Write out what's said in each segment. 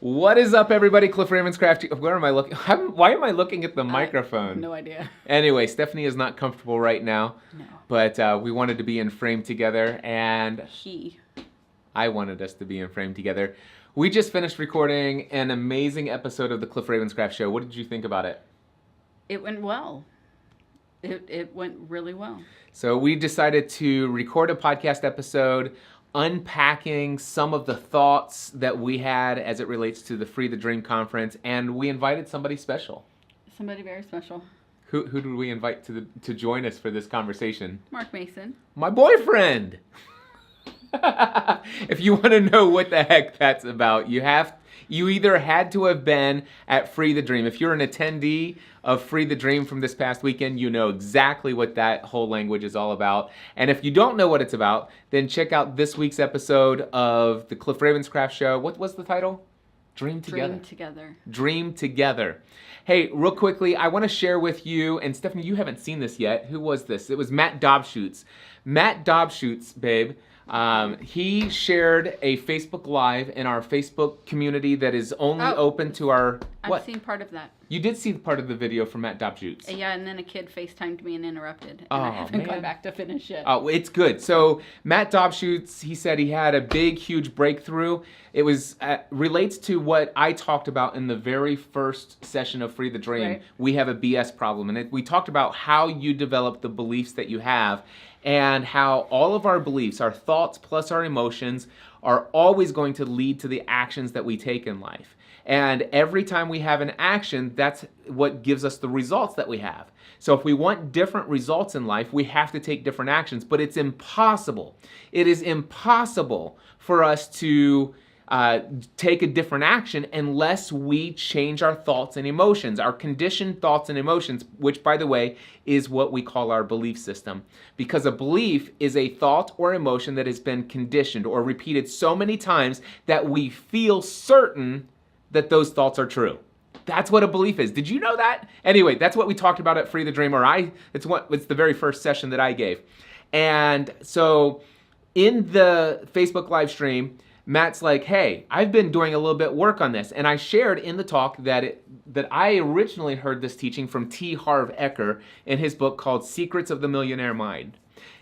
What is up, everybody? Cliff Ravenscraft. Where am I looking? Why am I looking at the I have microphone? no idea. Anyway, Stephanie is not comfortable right now, No. but we wanted to be in frame together, and He. I wanted us to be in frame together. We just finished recording an amazing episode of the Cliff Ravenscraft Show. What did you think about it? It went well. It went really well. So we decided to record a podcast episode unpacking some of the thoughts that we had as it relates to the Free the Dream conference, and we invited somebody special. Somebody very special. Who did we invite to join us for this conversation? Mark Mason. My boyfriend. If you want to know what the heck that's about, you either had to have been at Free the Dream. If you're an attendee of Free the Dream from this past weekend, you know exactly what that whole language is all about. And if you don't know what it's about, then check out this week's episode of the Cliff Ravenscraft Show. What was the title? Dream Together. Dream together. Dream Together. Hey, real quickly, I want to share with you, and Stephanie, you haven't seen this yet. Who was this? It was Matt Dobschutz. Matt Dobschutz, babe. He shared a Facebook Live in our Facebook community that is only open to our... I've seen part of that. You did see part of the video from Matt Dobschutz. Yeah, and then a kid FaceTimed me and interrupted. And I haven't gone back to finish it. Oh, it's good. So Matt Dobschutz, he said he had a big, huge breakthrough. It was relates to what I talked about in the very first session of Free the Dream. Right. We have a BS problem. And we talked about how you develop the beliefs that you have and how all of our beliefs, our thoughts plus our emotions, are always going to lead to the actions that we take in life. And every time we have an action, that's what gives us the results that we have. So if we want different results in life, we have to take different actions. But it's impossible. It is impossible for us to take a different action unless we change our thoughts and emotions, our conditioned thoughts and emotions, which, by the way, is what we call our belief system. Because a belief is a thought or emotion that has been conditioned or repeated so many times that we feel certain that those thoughts are true. That's what a belief is. Did you know that? Anyway, that's what we talked about at Free the Dream, it's the very first session that I gave. And so in the Facebook live stream, Matt's like, hey, I've been doing a little bit work on this. And I shared in the talk that I originally heard this teaching from T. Harv Eker in his book called Secrets of the Millionaire Mind.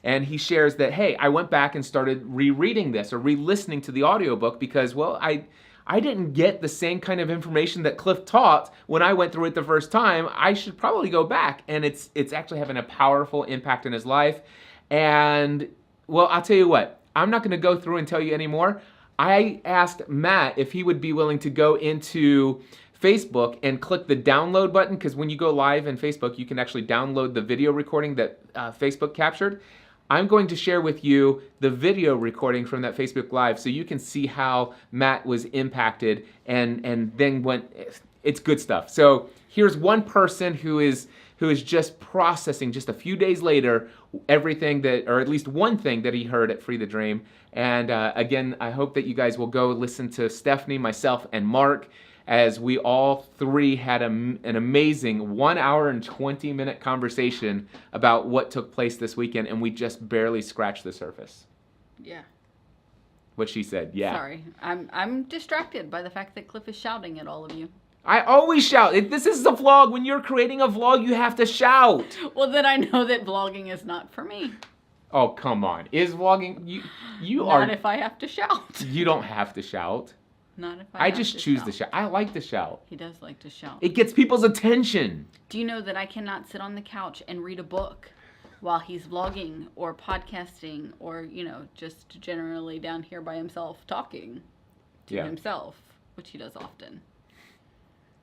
And he shares that, hey, I went back and started rereading this or re-listening to the audiobook because, well, I didn't get the same kind of information that Cliff taught when I went through it the first time. I should probably go back. And it's actually having a powerful impact in his life. And, well, I'll tell you what, I'm not going to go through and tell you anymore. I asked Matt if he would be willing to go into Facebook and click the download button, because when you go live in Facebook, you can actually download the video recording that Facebook captured. I'm going to share with you the video recording from that Facebook Live so you can see how Matt was impacted and then went. It's good stuff. So here's one person who is just processing just a few days later everything that, or at least one thing that he heard at Free the Dream. And again, I hope that you guys will go listen to Stephanie, myself, and Mark as we all three had an amazing 1 hour and 20-minute conversation about what took place this weekend, and we just barely scratched the surface. Yeah. What she said, yeah. Sorry. I'm distracted by the fact that Cliff is shouting at all of you. I always shout. This is a vlog. When you're creating a vlog, you have to shout. Well, then I know that vlogging is not for me. Oh, come on. Is vlogging... You Not are... if I have to shout. You don't have to shout. Not if I have just to choose shout. to shout. I like to shout. He does like to shout. It gets people's attention. Do you know that I cannot sit on the couch and read a book while he's vlogging or podcasting or, just generally down here by himself talking to himself, which he does often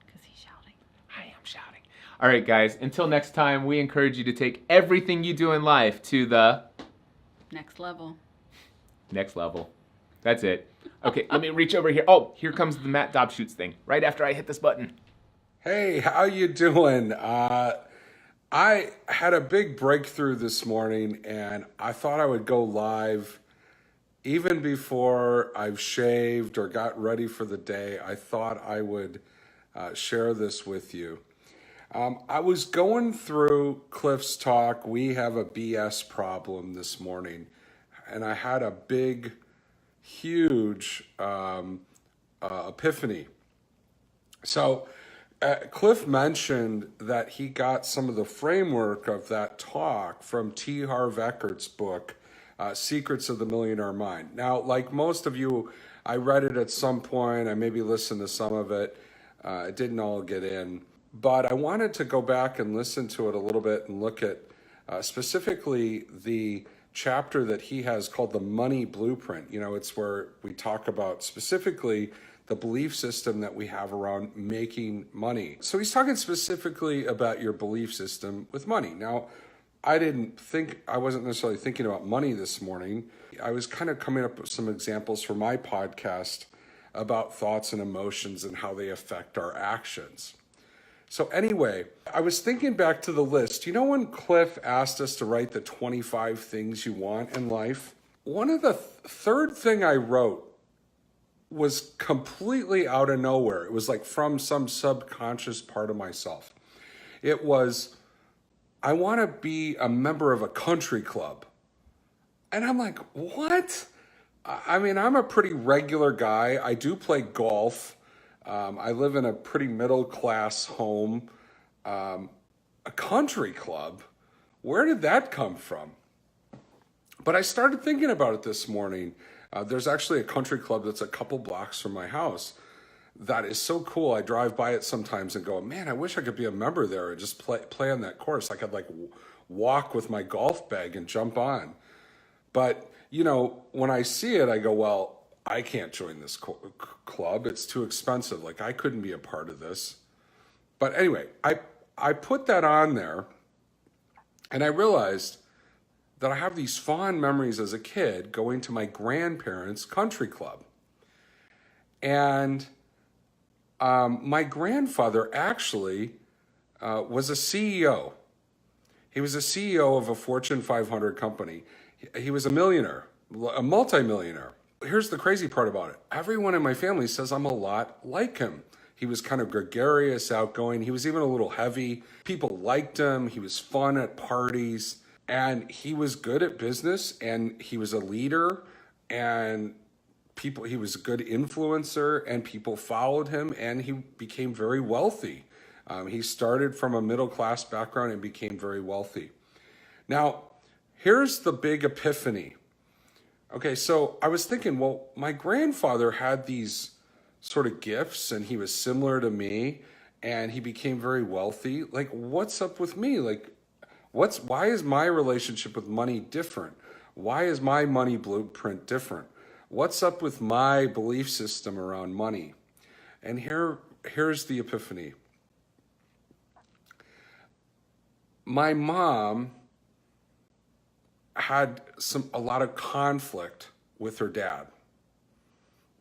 because he's shouting. I am shouting. All right, guys. Until next time, we encourage you to take everything you do in life to the... Next level. Next level. That's it. Okay, let me reach over here. Oh, here comes the Matt Dobschutz thing. Right after I hit this button. Hey, how you doing? I had a big breakthrough this morning, and I thought I would go live even before I've shaved or got ready for the day. I thought I would share this with you. I was going through Cliff's talk. We have a BS problem this morning, and I had a big, huge epiphany. So Cliff mentioned that he got some of the framework of that talk from T. Harv Eckert's book, Secrets of the Millionaire Mind. Now, like most of you, I read it at some point. I maybe listened to some of it. It didn't all get in. But I wanted to go back and listen to it a little bit and look at specifically the chapter that he has called the Money Blueprint. You know, it's where we talk about specifically the belief system that we have around making money. So he's talking specifically about your belief system with money. Now, I wasn't necessarily thinking about money this morning. I was kind of coming up with some examples for my podcast about thoughts and emotions and how they affect our actions. So anyway, I was thinking back to the list. You know when Cliff asked us to write the 25 things you want in life? One of the third thing I wrote was completely out of nowhere. It was like from some subconscious part of myself. It was, I want to be a member of a country club. And I'm like, what? I mean, I'm a pretty regular guy. I do play golf. I live in a pretty middle class home. A country club? Where did that come from? But I started thinking about it this morning. There's actually a country club that's a couple blocks from my house. That is so cool. I drive by it sometimes and go, man, I wish I could be a member there and just play on that course. I could like walk with my golf bag and jump on. But, you know, when I see it, I go, well, I can't join this club. It's too expensive. Like, I couldn't be a part of this. But anyway, I put that on there, and I realized that I have these fond memories as a kid going to my grandparents' country club. And my grandfather actually was a CEO. He was a CEO of a Fortune 500 company. He was a millionaire, a multimillionaire. Here's the crazy part about it. Everyone in my family says I'm a lot like him. He was kind of gregarious, outgoing. He was even a little heavy. People liked him. He was fun at parties. And he was good at business, and he was a leader, and he was a good influencer, and people followed him, and he became very wealthy. He started from a middle-class background and became very wealthy. Now, here's the big epiphany. Okay, so I was thinking, well, my grandfather had these sort of gifts, and he was similar to me, and he became very wealthy. Like, what's up with me? Like, why is my relationship with money different? Why is my money blueprint different? What's up with my belief system around money? And here's the epiphany. My mom had a lot of conflict with her dad.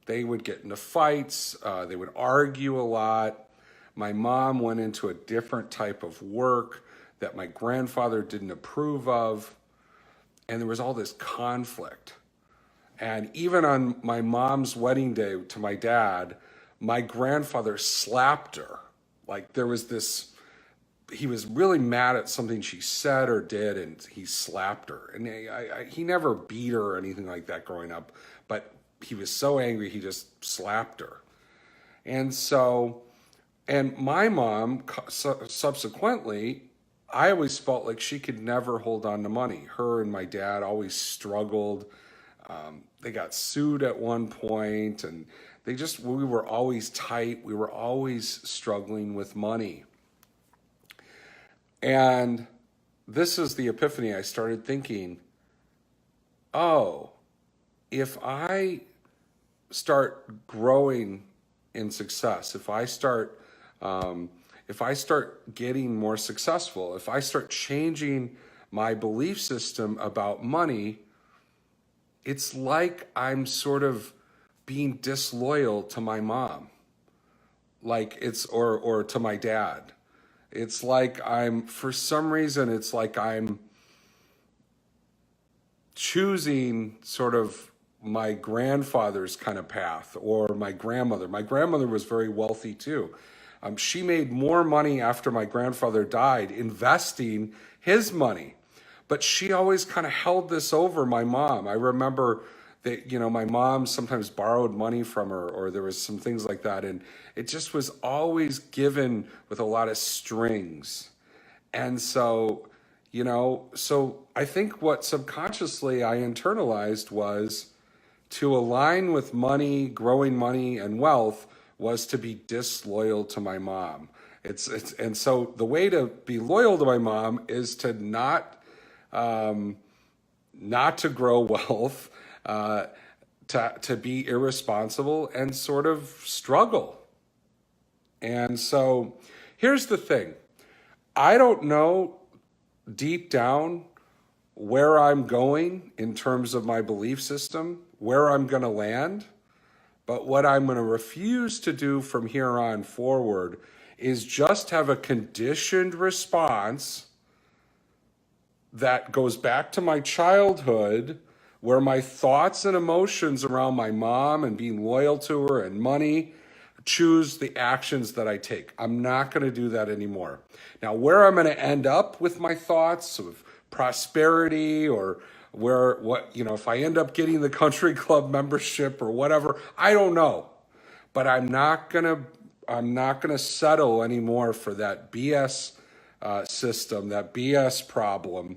They would get into fights, they would argue a lot. My mom went into a different type of work that my grandfather didn't approve of, and there was all this conflict. And even on my mom's wedding day to my dad, my grandfather slapped her. Like there was this, he was really mad at something she said or did, and he slapped her. And he never beat her or anything like that growing up, but he was so angry he just slapped her. And my mom subsequently, I always felt like she could never hold on to money. Her and my dad always struggled. They got sued at one point, and we were always tight. We were always struggling with money. And this is the epiphany. I started thinking, oh, if I start growing in success, if I start getting more successful, if I start changing my belief system about money, it's like I'm sort of being disloyal to my mom, or to my dad. It's like for some reason, it's like I'm choosing sort of my grandfather's kind of path, or my grandmother. My grandmother was very wealthy too. She made more money after my grandfather died investing his money. But she always kind of held this over my mom. I remember my mom sometimes borrowed money from her, or there was some things like that, and it just was always given with a lot of strings. And so I think what subconsciously I internalized was to align with money, growing money and wealth was to be disloyal to my mom. And so the way to be loyal to my mom is to not to grow wealth, to be irresponsible and sort of struggle. And so here's the thing. I don't know deep down where I'm going in terms of my belief system, where I'm going to land. But what I'm going to refuse to do from here on forward is just have a conditioned response that goes back to my childhood, where my thoughts and emotions around my mom and being loyal to her and money choose the actions that I take. I'm not going to do that anymore. Now, where I'm going to end up with my thoughts of prosperity, or if I end up getting the country club membership or whatever, I don't know. But I'm not gonna settle anymore for that BS system, that BS problem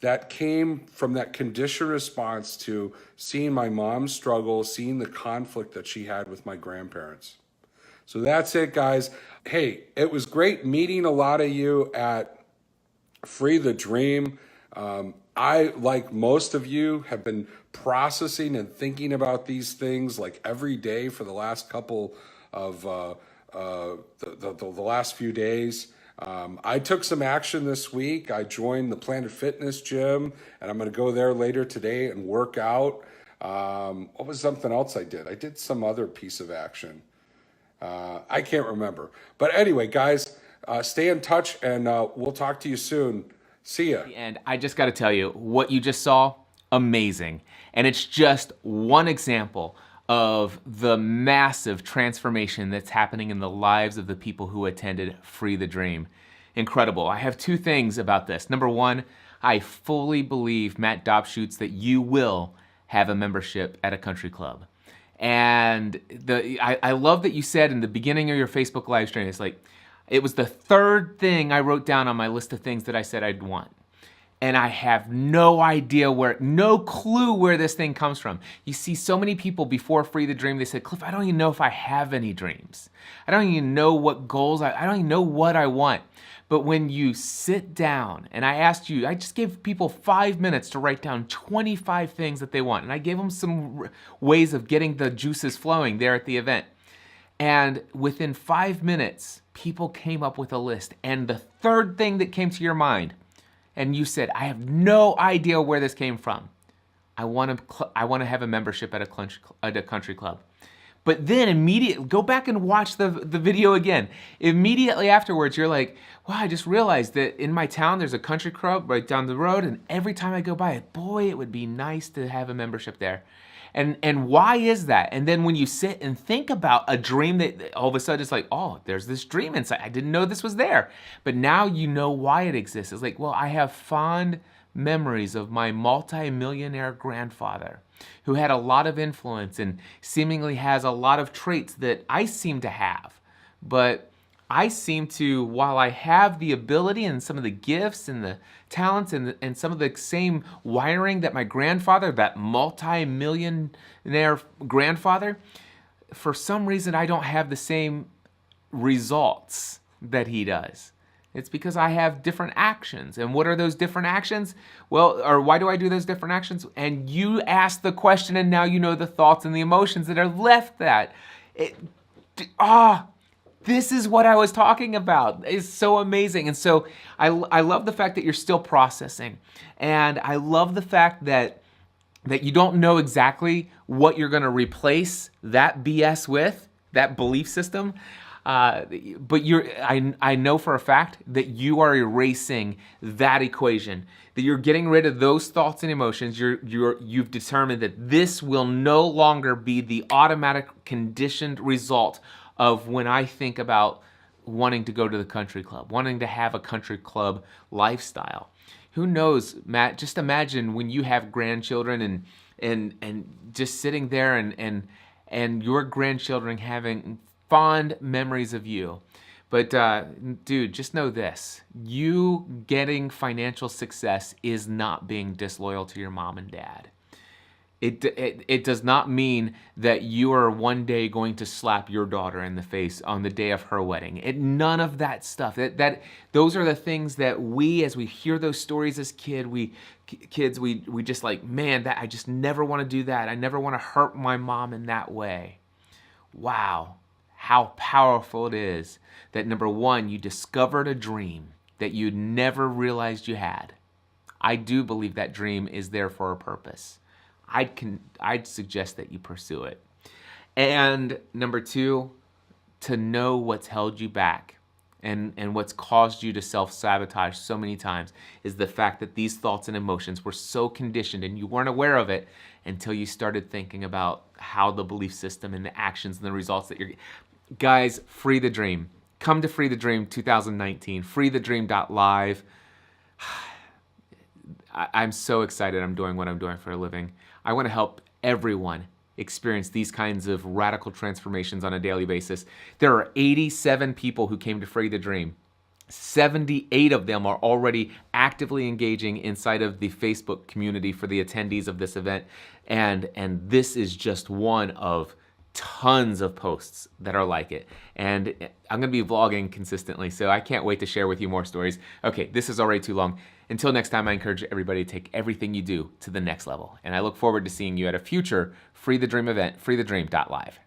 that came from that conditioned response to seeing my mom struggle, seeing the conflict that she had with my grandparents. So that's it, guys. Hey, it was great meeting a lot of you at Free the Dream. I, like most of you, have been processing and thinking about these things like every day for the last couple of the last few days. I took some action this week. I joined the Planet Fitness gym, and I'm going to go there later today and work out. What was something else I did? I did some other piece of action. I can't remember. But anyway, guys, stay in touch, and we'll talk to you soon. See ya. And I just got to tell you, what you just saw, amazing. And it's just one example of the massive transformation that's happening in the lives of the people who attended Free the Dream. Incredible. I have two things about this. Number one, I fully believe, Matt Dobschutz, that you will have a membership at a country club. And I love that you said in the beginning of your Facebook live stream, it's like, it was the third thing I wrote down on my list of things that I said I'd want. And I have no idea no clue where this thing comes from. You see so many people before Free the Dream, they said, Cliff, I don't even know if I have any dreams. I don't even know what goals, I don't even know what I want. But when you sit down, and I just gave people 5 minutes to write down 25 things that they want. And I gave them some ways of getting the juices flowing there at the event. And within 5 minutes, people came up with a list. And the third thing that came to your mind, and you said, I have no idea where this came from. I want to have a membership at a country club. But then immediately, go back and watch the video again. Immediately afterwards, you're like, wow, I just realized that in my town, there's a country club right down the road. And every time I go by it, boy, it would be nice to have a membership there. And why is that? And then when you sit and think about a dream that all of a sudden it's like, oh, there's this dream inside. I didn't know this was there. But now you know why it exists. It's like, well, I have fond memories of my multi-millionaire grandfather who had a lot of influence and seemingly has a lot of traits that I seem to have. But I seem to, while I have the ability and some of the gifts and the talents and some of the same wiring that my grandfather, that multi-millionaire grandfather, for some reason I don't have the same results that he does. It's because I have different actions. And what are those different actions? Well, or why do I do those different actions? And you ask the question, and now you know the thoughts and the emotions that are left that. This is what I was talking about. It's so amazing. And so I love the fact that you're still processing. And I love the fact that you don't know exactly what you're going to replace that BS with, that belief system. But I know for a fact that you are erasing that equation, that you're getting rid of those thoughts and emotions. You've determined that this will no longer be the automatic conditioned result of when I think about wanting to go to the country club, wanting to have a country club lifestyle. Who knows, Matt, just imagine when you have grandchildren and and just sitting there and your grandchildren having fond memories of you. But dude, just know this. You getting financial success is not being disloyal to your mom and dad. It does not mean that you are one day going to slap your daughter in the face on the day of her wedding. None of that stuff. Those are the things that we, as we hear those stories as kids, we just like, man, that I just never want to do that. I never want to hurt my mom in that way. Wow, how powerful it is that, number one, you discovered a dream that you never realized you had. I do believe that dream is there for a purpose. I'd suggest that you pursue it. And number two, to know what's held you back and what's caused you to self-sabotage so many times is the fact that these thoughts and emotions were so conditioned and you weren't aware of it until you started thinking about how the belief system and the actions and the results that you're... Guys, free the dream. Come to Free the Dream 2019, freethedream.live. I'm so excited I'm doing what I'm doing for a living. I want to help everyone experience these kinds of radical transformations on a daily basis. There are 87 people who came to Free the Dream. 78 of them are already actively engaging inside of the Facebook community for the attendees of this event. And this is just one of tons of posts that are like it. And I'm going to be vlogging consistently, so I can't wait to share with you more stories. Okay, this is already too long. Until next time, I encourage everybody to take everything you do to the next level. And I look forward to seeing you at a future Free the Dream event, freethedream.live.